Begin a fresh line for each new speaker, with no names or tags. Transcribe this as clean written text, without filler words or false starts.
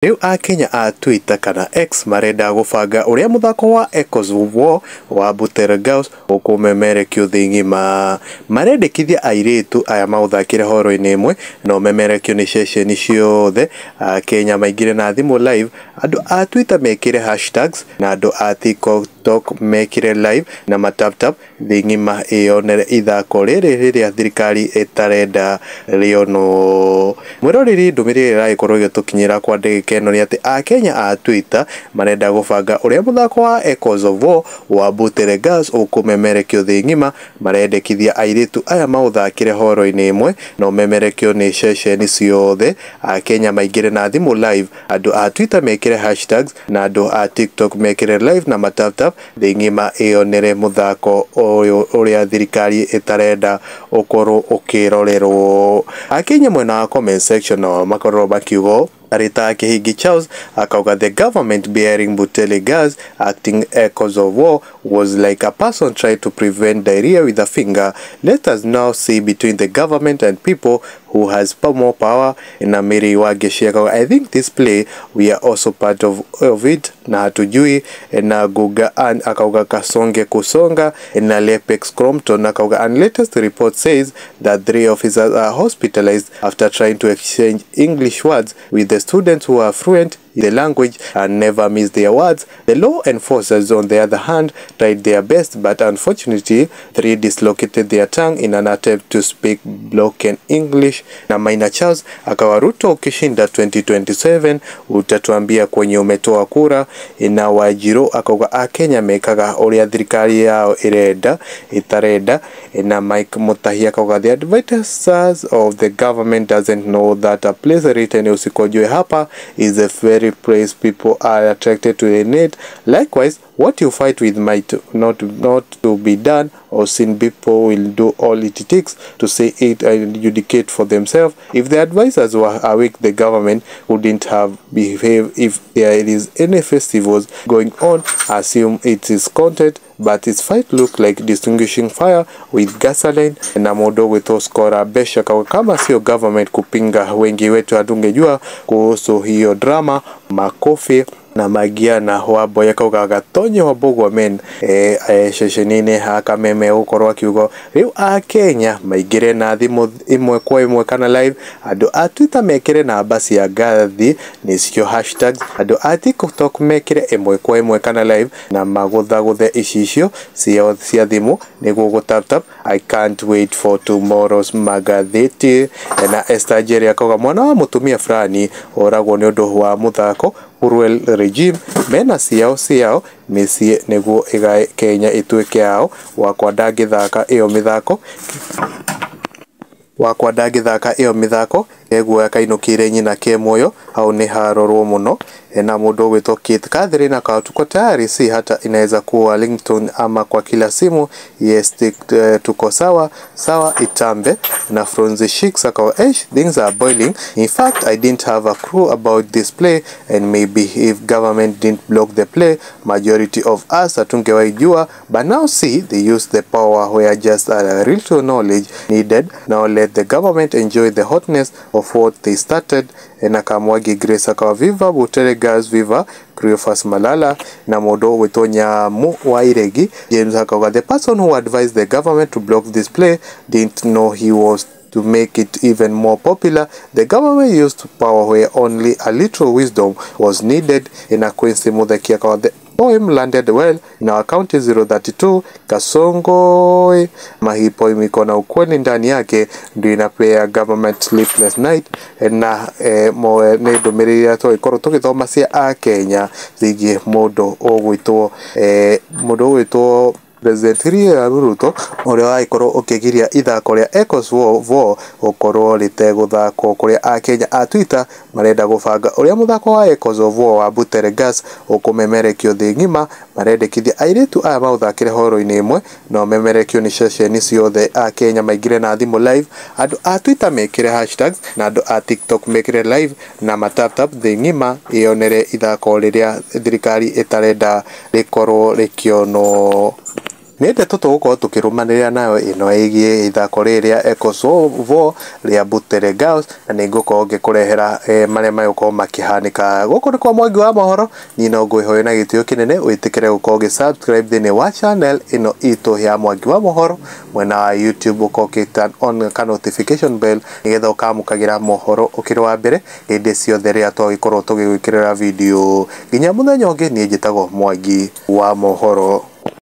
Riu a Kenya a Twitter kana X marenda gubanga uria muthako wa Echoes of War wa Butergaus ukumemerekio thi ngima marendekithia airitu aya mauthakire horo-ini imwe no memerekio ni ceceni ciothe a Kenya maingire na thimu live andu a Twitter mekire hashtags na andu a TikTok mekire live na mataptap thi ngima ionere ithako riria thirikari itarenda riono mwiroreri ndumiriri raikorwo gitukinyira kwa keno ni ati a Kenya a Twitter marenda gubanga uria muthako wa Echoes of War wa Butergaus ukumemerekio thi ngima marendekithia airitu aya mauthakire horo-ini imwe no memerekio ni ceceni ciothe a Kenya maingire na thimu live andu a Twitter mekire hashtags na andu a TikTok mekire live na mataptap thi ngima ionere muthako uria thirikari itarenda ukorwo ukirorerwo a Kenya mwena wa comment section no makorwo makiugo Arita Kihingi Charles akauga the government bearing Butergaus acting Echoes of War was like a person trying to prevent diarrhea with a finger. Let us now see between the government and people who has more power in Amiri Wageshia. I think this play we are also part of it na hatujui na guga and akauga kasonge kusonga na lepex Crompton akauga and latest report says that 3 officers are hospitalized after trying to exchange English words with the students who are fluent in the language and never miss their words. The law enforcers on the other hand tried their best but unfortunately 3 dislocated their tongue in an attempt to speak broken English. Na Maina Charles akawa Ruto ukishinda 2027 utatuambia kwenye umetoa kura na Wajiro akauga a Kenya mekaga uria thirikari yao irenda itarenda na Mike Mutahi akauga the advisors of the government doesn't know that a place written usikojwe hapa is a very place people are attracted to the net. Likewise, what you fight with might not to be done or seen. People will do all it takes to say it and adjudicate for themselves. If the advisors were awake, the government wouldn't have behaved. If there is any festivals going on, assume it is content, but its fight look like distinguishing fire with gasoline na modo wetu skora besha kama sio government kupinga wengi wetu hatungejua kuhusu hiyo drama makofi na magia na hwabo yakauga gatonyo wabogwa men ceceni-ini ha Kameme ukorwa kiugo riu a Kenya maingire na thimu imwe kwa imwe kana live andu a Twitter mekire na basi ya gathi nicio hashtags andu a TikTok mekire imwe kwa imwe kana live na magutha icio cia thimu niguo gutaptap I can't wait for tomorrow's magatheti na Esther Jerry akauga mwana wa mutumia fulani oragwo ni undu wa muthako Uruel regime mena ciao misie niguo igae Kenya ituike yao wakwa ndangithaka iyo mithako eguo akainukire nyina ke moyo au ni harorwo muno na mundu gwitwo Kit Catherine na tuko tayari si hata inaweza kuwa Linton ama kwa kila simu yes tuko sawa itambe na Fronzi Shicks akawa things are boiling. In fact I didn't have a clue about this play and maybe if government didn't block the play majority of us atungewaijua but now see they use the power where just a little knowledge needed. Now let the government enjoy the hotness of what they started. Na kamwagi Grace akawa viva Butergaus viva Cleophas Malala na modo wetonya mu wa Iregi James akawa the person who advised the government to block this play didn't know he was to make it even more popular. The government used power where only a little wisdom was needed. In a Quincy Muthaki akawa the poem landed well in our county 032 Kasongo mahi poem iko na ukweli ndani yake ndio inapea government sleepless night na ne ndomerera to ikoro tugithoma cia a Kenya zigie mundu ogwitwo President Ruto uria waikorwo ukigiria ithako ria Echoes of War ukorwo riteguthako kuria a Kenya a Twitter marenda gubanga uria muthako wa Echoes of War wa Butergaus ukumemerekio thi ngima marendekithia airitu aya mauthakire horo-ini imwe no memerekio ni ceceni ciothe a Kenya maingire na thimu live andu a Twitter mekire hashtags na andu a TikTok mekire live na mataptap thi ngima ionere ithako riria thirikari itarenda rikorwo rikiono nä ndeto tågåkorwo tå kä rå manä nayo ä no ägiä ithako rä rä a Kosovo rä a Butere Girls na nä ngå korwo ngä kå rehera marä a magå korwo makä hanä ka gå kå nä kwa Mwangi wa Mohoro nä no ngwä hoä na gä tä o kä nene wä tä kä re gå korwo gä subscribe thä inä wa channel ä no itå ya Mwangi wa Mohoro mwena wa YouTube å korwo kä turn on ka notification bell nä getha å kamå kagä ra mohoro å kä rä wa mbere hä ndä ciothe rä a twagä korwo tå gä gwä kä rä ra video nginya må thenya å ngä niä njä tagwo Mwangi wa Mohoro.